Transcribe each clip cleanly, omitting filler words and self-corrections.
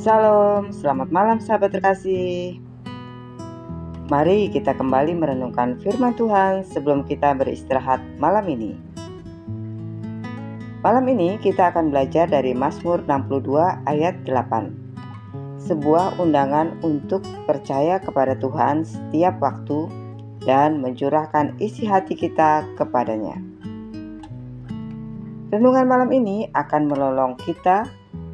Salam, selamat malam sahabat terkasih. Mari kita kembali merenungkan firman Tuhan sebelum kita beristirahat malam ini. Malam ini kita akan belajar dari Mazmur 62 ayat 8. Sebuah undangan untuk percaya kepada Tuhan setiap waktu dan mencurahkan isi hati kita kepadanya. Renungan malam ini akan menolong kita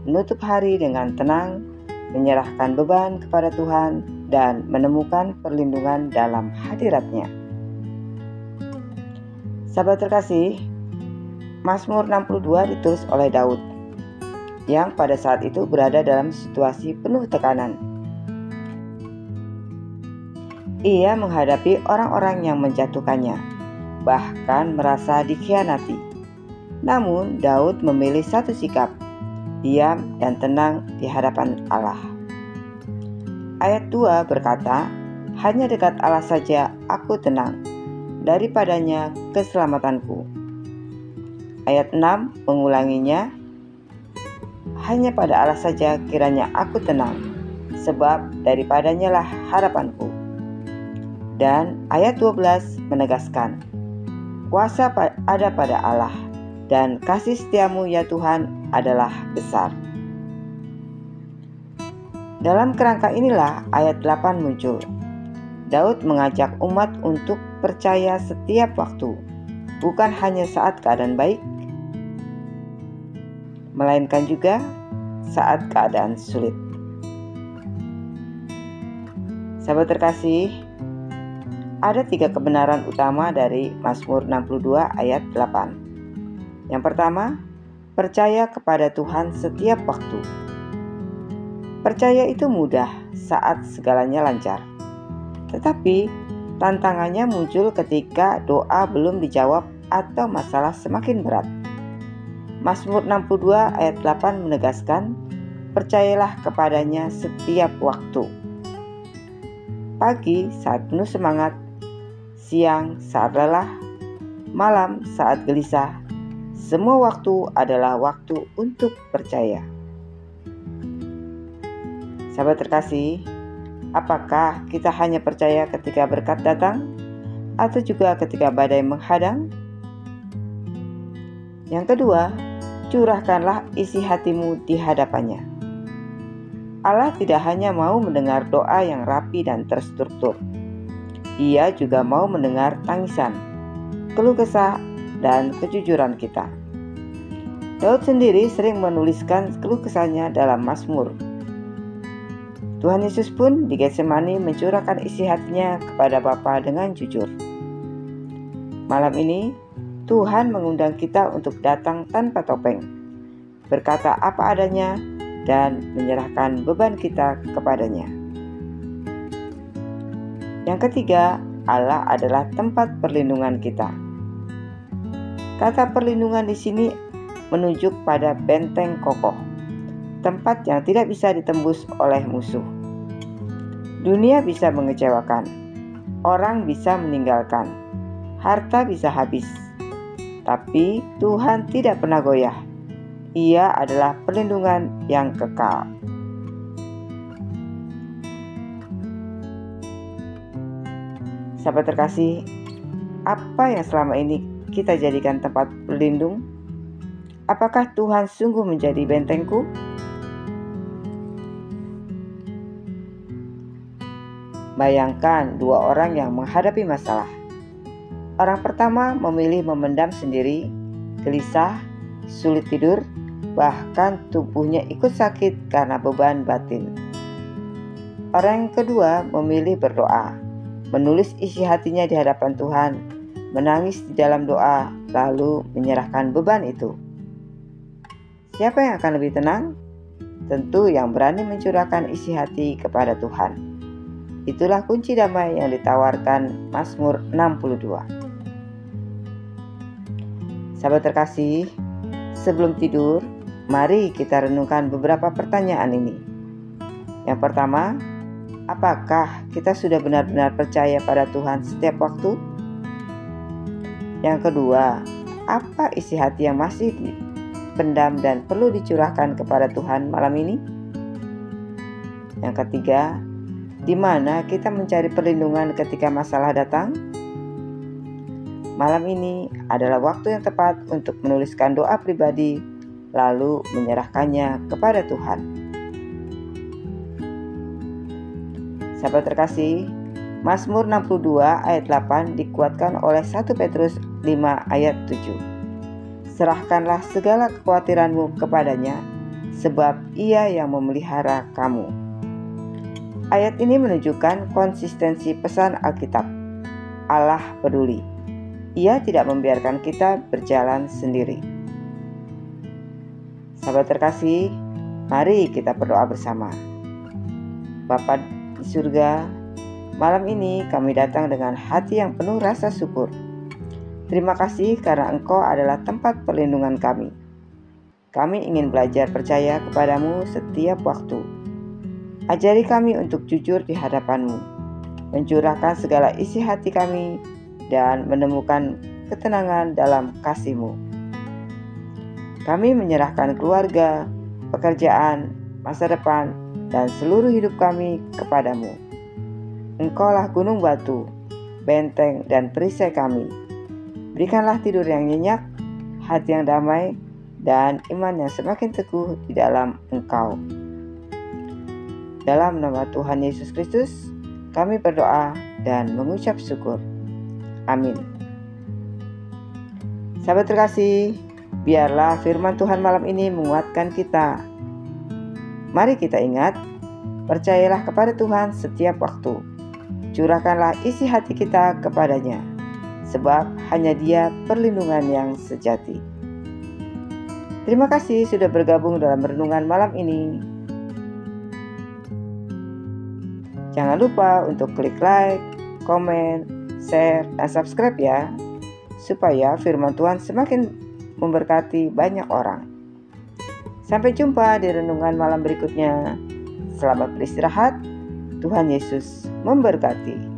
menutup hari dengan tenang, menyerahkan beban kepada Tuhan, dan menemukan perlindungan dalam hadirat-Nya. Sahabat terkasih, Mazmur 62 ditulis oleh Daud, yang pada saat itu berada dalam situasi penuh tekanan. Ia menghadapi orang-orang yang menjatuhkannya, bahkan merasa dikhianati. Namun, Daud memilih satu sikap, diam dan tenang di hadapan Allah. Ayat 2 berkata, hanya dekat Allah saja aku tenang, daripadanya keselamatanku. Ayat 6 mengulanginya, hanya pada Allah saja kiranya aku tenang, sebab daripadanya lah harapanku. Dan ayat 12 menegaskan, kuasa ada pada Allah, dan kasih setiamu ya Tuhan adalah besar. Dalam kerangka inilah ayat 8 muncul. Daud mengajak umat untuk percaya setiap waktu, bukan hanya saat keadaan baik, melainkan juga saat keadaan sulit. Sahabat terkasih, ada 3 kebenaran utama dari Mazmur 62 ayat 8. Yang pertama, percaya kepada Tuhan setiap waktu. Percaya itu mudah saat segalanya lancar. Tetapi tantangannya muncul ketika doa belum dijawab atau masalah semakin berat. Mazmur 62 ayat 8 menegaskan, percayalah kepadanya setiap waktu. Pagi saat penuh semangat, siang saat lelah, malam saat gelisah, semua waktu adalah waktu untuk percaya. Sahabat terkasih, apakah kita hanya percaya ketika berkat datang atau juga ketika badai menghadang? Yang kedua, curahkanlah isi hatimu di hadapannya. Allah tidak hanya mau mendengar doa yang rapi dan terstruktur. Ia juga mau mendengar tangisan, keluh kesah, dan kejujuran kita. Daud sendiri sering menuliskan keluh kesahnya dalam Mazmur. Tuhan Yesus pun di Getsemani mencurahkan isi hatinya kepada Bapa dengan jujur. Malam ini, Tuhan mengundang kita untuk datang tanpa topeng, berkata apa adanya, dan menyerahkan beban kita kepadanya. Yang ketiga, Allah adalah tempat perlindungan kita. Kata perlindungan di sini menunjuk pada benteng kokoh, tempat yang tidak bisa ditembus oleh musuh. Dunia bisa mengecewakan, orang bisa meninggalkan, harta bisa habis, tapi Tuhan tidak pernah goyah. Ia adalah perlindungan yang kekal. Sahabat terkasih, apa yang selama ini kita jadikan tempat berlindung? Apakah Tuhan sungguh menjadi bentengku? Bayangkan 2 orang yang menghadapi masalah. Orang pertama memilih memendam sendiri, gelisah, sulit tidur, bahkan tubuhnya ikut sakit karena beban batin. Orang yang kedua memilih berdoa, menulis isi hatinya di hadapan Tuhan, menangis di dalam doa, lalu menyerahkan beban itu. Siapa yang akan lebih tenang? Tentu yang berani mencurahkan isi hati kepada Tuhan. Itulah kunci damai yang ditawarkan Mazmur 62. Sahabat terkasih, sebelum tidur, mari kita renungkan beberapa pertanyaan ini. Yang pertama, apakah kita sudah benar-benar percaya pada Tuhan setiap waktu? Yang kedua, apa isi hati yang masih dipendam dan perlu dicurahkan kepada Tuhan malam ini? Yang ketiga, di mana kita mencari perlindungan ketika masalah datang? Malam ini adalah waktu yang tepat untuk menuliskan doa pribadi, lalu menyerahkannya kepada Tuhan. Sahabat terkasih, Mazmur 62 ayat 8 dikuatkan oleh 1 Petrus 5 ayat 7. Serahkanlah segala kekhawatiranmu kepadanya, sebab Ia yang memelihara kamu. Ayat ini menunjukkan konsistensi pesan Alkitab. Allah peduli. Ia tidak membiarkan kita berjalan sendiri. Sahabat terkasih, mari kita berdoa bersama. Bapa di surga, malam ini kami datang dengan hati yang penuh rasa syukur. Terima kasih karena Engkau adalah tempat perlindungan kami. Kami ingin belajar percaya kepadamu setiap waktu. Ajari kami untuk jujur di hadapan-Mu, mencurahkan segala isi hati kami, dan menemukan ketenangan dalam kasih-Mu. Kami menyerahkan keluarga, pekerjaan, masa depan, dan seluruh hidup kami kepadamu. Engkaulah gunung batu, benteng, dan perisai kami. Berikanlah tidur yang nyenyak, hati yang damai, dan iman yang semakin teguh di dalam Engkau. Dalam nama Tuhan Yesus Kristus, kami berdoa dan mengucap syukur. Amin. Sahabat terkasih, biarlah firman Tuhan malam ini menguatkan kita. Mari kita ingat, percayalah kepada Tuhan setiap waktu. Curahkanlah isi hati kita kepadanya, sebab hanya Dia perlindungan yang sejati. Terima kasih sudah bergabung dalam renungan malam ini. Jangan lupa untuk klik like, komen, share, dan subscribe ya, supaya firman Tuhan semakin memberkati banyak orang. Sampai jumpa di renungan malam berikutnya. Selamat beristirahat. Tuhan Yesus memberkati.